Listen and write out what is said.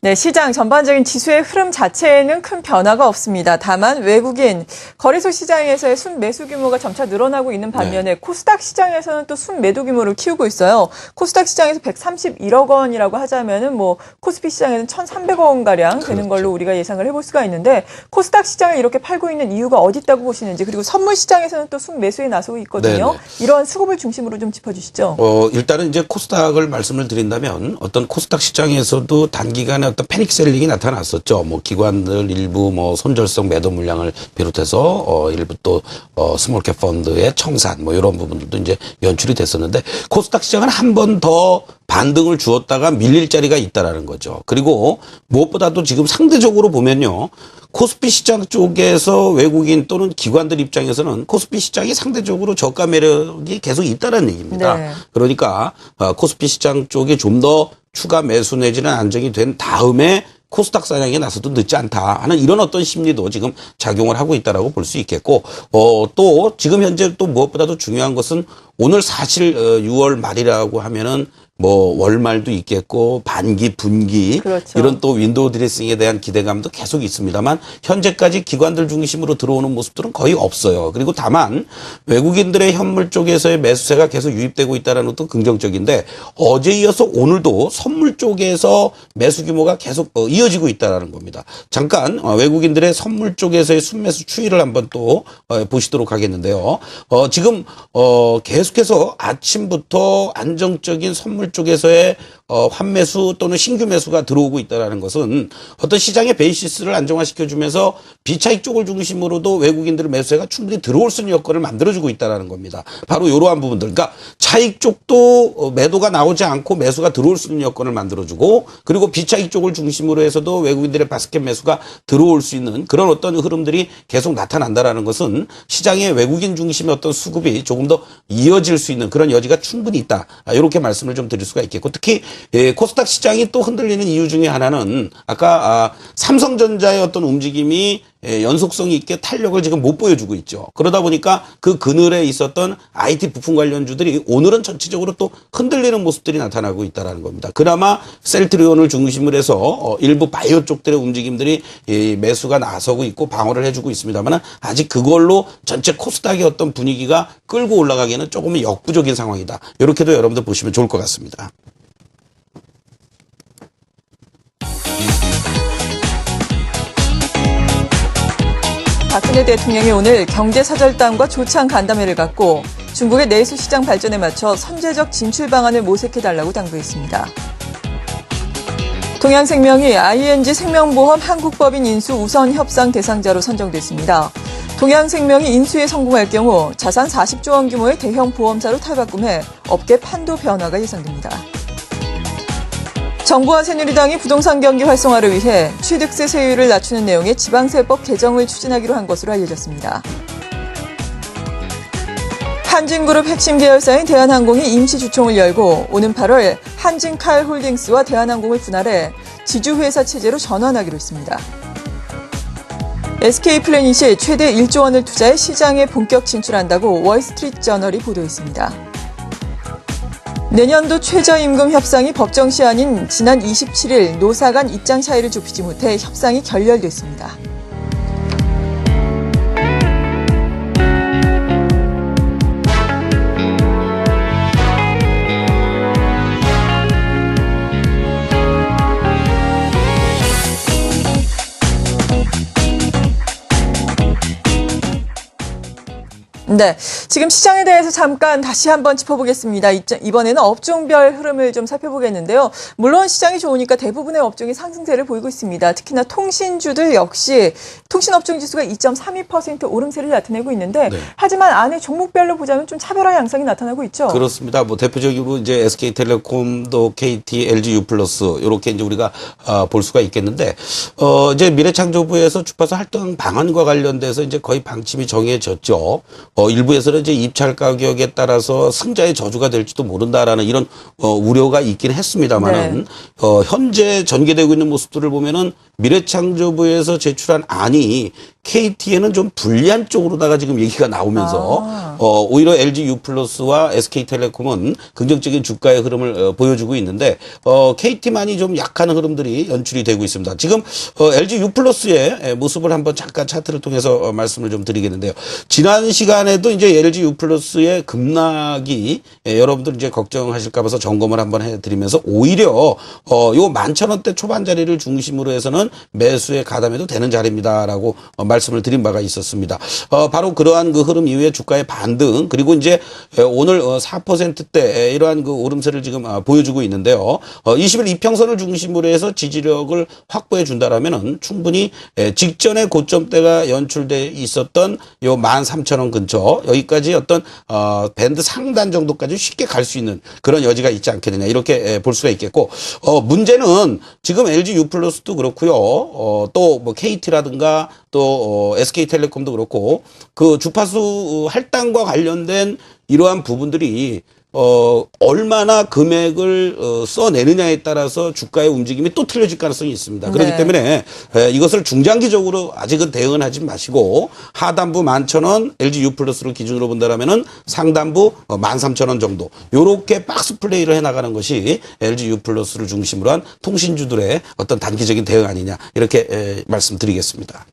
네, 시장 전반적인 지수의 흐름 자체에는 큰 변화가 없습니다. 다만 외국인 거래소 시장에서의 순매수 규모가 점차 늘어나고 있는 반면에 코스닥 시장에서는 또 순매도 규모를 키우고 있어요. 코스닥 시장에서 131억 원이라고 하자면은 코스피 시장에는 1,300억 원 가량 되는 걸로 우리가 예상을 해볼 수가 있는데 코스닥 시장을 이렇게 팔고 있는 이유가 어디 있다고 보시는지 그리고 선물 시장에서는 또 순매수에 나서고 있거든요. 이러한 수급을 중심으로 좀 짚어주시죠. 일단은 이제 코스닥을 말씀을 드린다면 어떤 코스닥 시장에서도 단기간에 어떤 패닉 셀링이 나타났었죠. 기관들 일부 손절성 매도 물량을 비롯해서 일부 또 스몰캡 펀드의 청산 이런 부분들도 이제 연출이 됐었는데 코스닥 시장은 한 번 더 반등을 주었다가 밀릴 자리가 있다라는 거죠. 그리고 무엇보다도 지금 상대적으로 보면요. 코스피 시장 쪽에서 외국인 또는 기관들 입장에서는 코스피 시장이 상대적으로 저가 매력이 계속 있다는 얘기입니다. 네. 그러니까 코스피 시장 쪽이 좀 더 추가 매수 내지는 안정이 된 다음에 코스닥 사냥에 나서도 늦지 않다 하는 이런 어떤 심리도 지금 작용을 하고 있다라고 볼 수 있겠고, 또 지금 현재 또 무엇보다도 중요한 것은 오늘 사실 6월 말이라고 하면은 월말도 있겠고 반기 분기 그렇죠. 이런 또 윈도우 드레싱에 대한 기대감도 계속 있습니다만 현재까지 기관들 중심으로 들어오는 모습들은 거의 없어요. 그리고 다만 외국인들의 현물 쪽에서의 매수세가 계속 유입되고 있다는 것도 긍정적인데 어제 이어서 오늘도 선물 쪽에서 매수 규모가 계속 이어지고 있다는 겁니다. 잠깐 외국인들의 선물 쪽에서의 순매수 추이를 한번 또 보시도록 하겠는데요. 지금 계속해서 아침부터 안정적인 선물 쪽에서의 환매수 또는 신규 매수가 들어오고 있다는 것은 어떤 시장의 베이시스를 안정화시켜주면서 비차익 쪽을 중심으로도 외국인들의 매수세가 충분히 들어올 수 있는 여건을 만들어주고 있다는 겁니다. 바로 이러한 부분들. 그러니까 차익 쪽도 매도가 나오지 않고 매수가 들어올 수 있는 여건을 만들어주고 그리고 비차익 쪽을 중심으로 해서도 외국인들의 바스켓 매수가 들어올 수 있는 그런 어떤 흐름들이 계속 나타난다는 것은 시장의 외국인 중심의 어떤 수급이 조금 더 이어질 수 있는 그런 여지가 충분히 있다. 이렇게 말씀을 좀 드릴 수가 있겠고 특히 코스닥 시장이 또 흔들리는 이유 중에 하나는 아까 삼성전자의 어떤 움직임이 연속성이 있게 탄력을 지금 못 보여주고 있죠. 그러다 보니까 그 그늘에 있었던 IT 부품 관련주들이 오늘은 전체적으로 또 흔들리는 모습들이 나타나고 있다는 겁니다. 그나마 셀트리온을 중심으로 해서 일부 바이오 쪽들의 움직임들이 매수가 나서고 있고 방어를 해주고 있습니다만 아직 그걸로 전체 코스닥의 어떤 분위기가 끌고 올라가기에는 조금 역부족인 상황이다. 이렇게도 여러분들 보시면 좋을 것 같습니다. 박근혜 대통령이 오늘 경제사절단과 조찬 간담회를 갖고 중국의 내수시장 발전에 맞춰 선제적 진출 방안을 모색해달라고 당부했습니다. 동양생명이 ING 생명보험 한국법인 인수 우선 협상 대상자로 선정됐습니다. 동양생명이 인수에 성공할 경우 자산 40조 원 규모의 대형 보험사로 탈바꿈해 업계 판도 변화가 예상됩니다. 정부와 새누리당이 부동산 경기 활성화를 위해 취득세 세율을 낮추는 내용의 지방세법 개정을 추진하기로 한 것으로 알려졌습니다. 한진그룹 핵심 계열사인 대한항공이 임시 주총을 열고 오는 8월 한진칼홀딩스와 대한항공을 분할해 지주회사 체제로 전환하기로 했습니다. SK플래닛이 최대 1조 원을 투자해 시장에 본격 진출한다고 월스트리트저널이 보도했습니다. 내년도 최저임금 협상이 법정 시한인 지난 27일 노사 간 입장 차이를 좁히지 못해 협상이 결렬됐습니다. 네, 지금 시장에 대해서 잠깐 다시 한번 짚어보겠습니다. 이번에는 업종별 흐름을 좀 살펴보겠는데요. 물론 시장이 좋으니까 대부분의 업종이 상승세를 보이고 있습니다. 특히나 통신주들 역시 통신업종 지수가 2.32% 오름세를 나타내고 있는데 하지만 안에 종목별로 보자면 좀 차별화 양상이 나타나고 있죠. 그렇습니다. 대표적으로 이제 SK텔레콤도 KT, LG U+, 이렇게 이제 우리가 볼 수가 있겠는데 이제 미래창조부에서 주파수 활동 방안과 관련돼서 이제 거의 방침이 정해졌죠. 일부에서는 이제 입찰 가격에 따라서 승자의 저주가 될지도 모른다라는 이런 우려가 있긴 했습니다만은 현재 전개되고 있는 모습들을 보면은 미래창조부에서 제출한 안이 KT에는 좀 불리한 쪽으로다가 지금 얘기가 나오면서 오히려 LG U+와 SK텔레콤은 긍정적인 주가의 흐름을 보여주고 있는데 KT만이 좀 약한 흐름들이 연출이 되고 있습니다. 지금 LG U+의 모습을 한번 잠깐 차트를 통해서 말씀을 좀 드리겠는데요. 지난 시간에도 이제 LG U+의 급락이 여러분들 이제 걱정하실까 봐서 점검을 한번 해드리면서 오히려 요 11,000원대 초반 자리를 중심으로 해서는 매수에 가담해도 되는 자리입니다라고 말씀을 드린 바가 있었습니다. 바로 그러한 그 흐름 이후에 주가의 반등 그리고 이제 오늘 4%대 이러한 그 오름세를 지금 보여주고 있는데요. 20일 이평선을 중심으로 해서 지지력을 확보해 준다라면은 충분히 직전에 고점대가 연출돼 있었던 요 13,000원 근처 여기까지 어떤 밴드 상단 정도까지 쉽게 갈 수 있는 그런 여지가 있지 않겠느냐 이렇게 볼 수가 있겠고 문제는 지금 LG U+도 그렇고요. 또 뭐 KT라든가 또 SK텔레콤도 그렇고 그 주파수 할당과 관련된 이러한 부분들이 얼마나 금액을 써내느냐에 따라서 주가의 움직임이 또 틀려질 가능성이 있습니다. 그렇기 때문에 이것을 중장기적으로 아직은 대응은 하지 마시고 하단부 11,000원 LG U+를 기준으로 본다라면은 상단부 13,000원 정도 요렇게 박스 플레이를 해나가는 것이 LG U+를 중심으로 한 통신주들의 어떤 단기적인 대응 아니냐 이렇게 말씀드리겠습니다.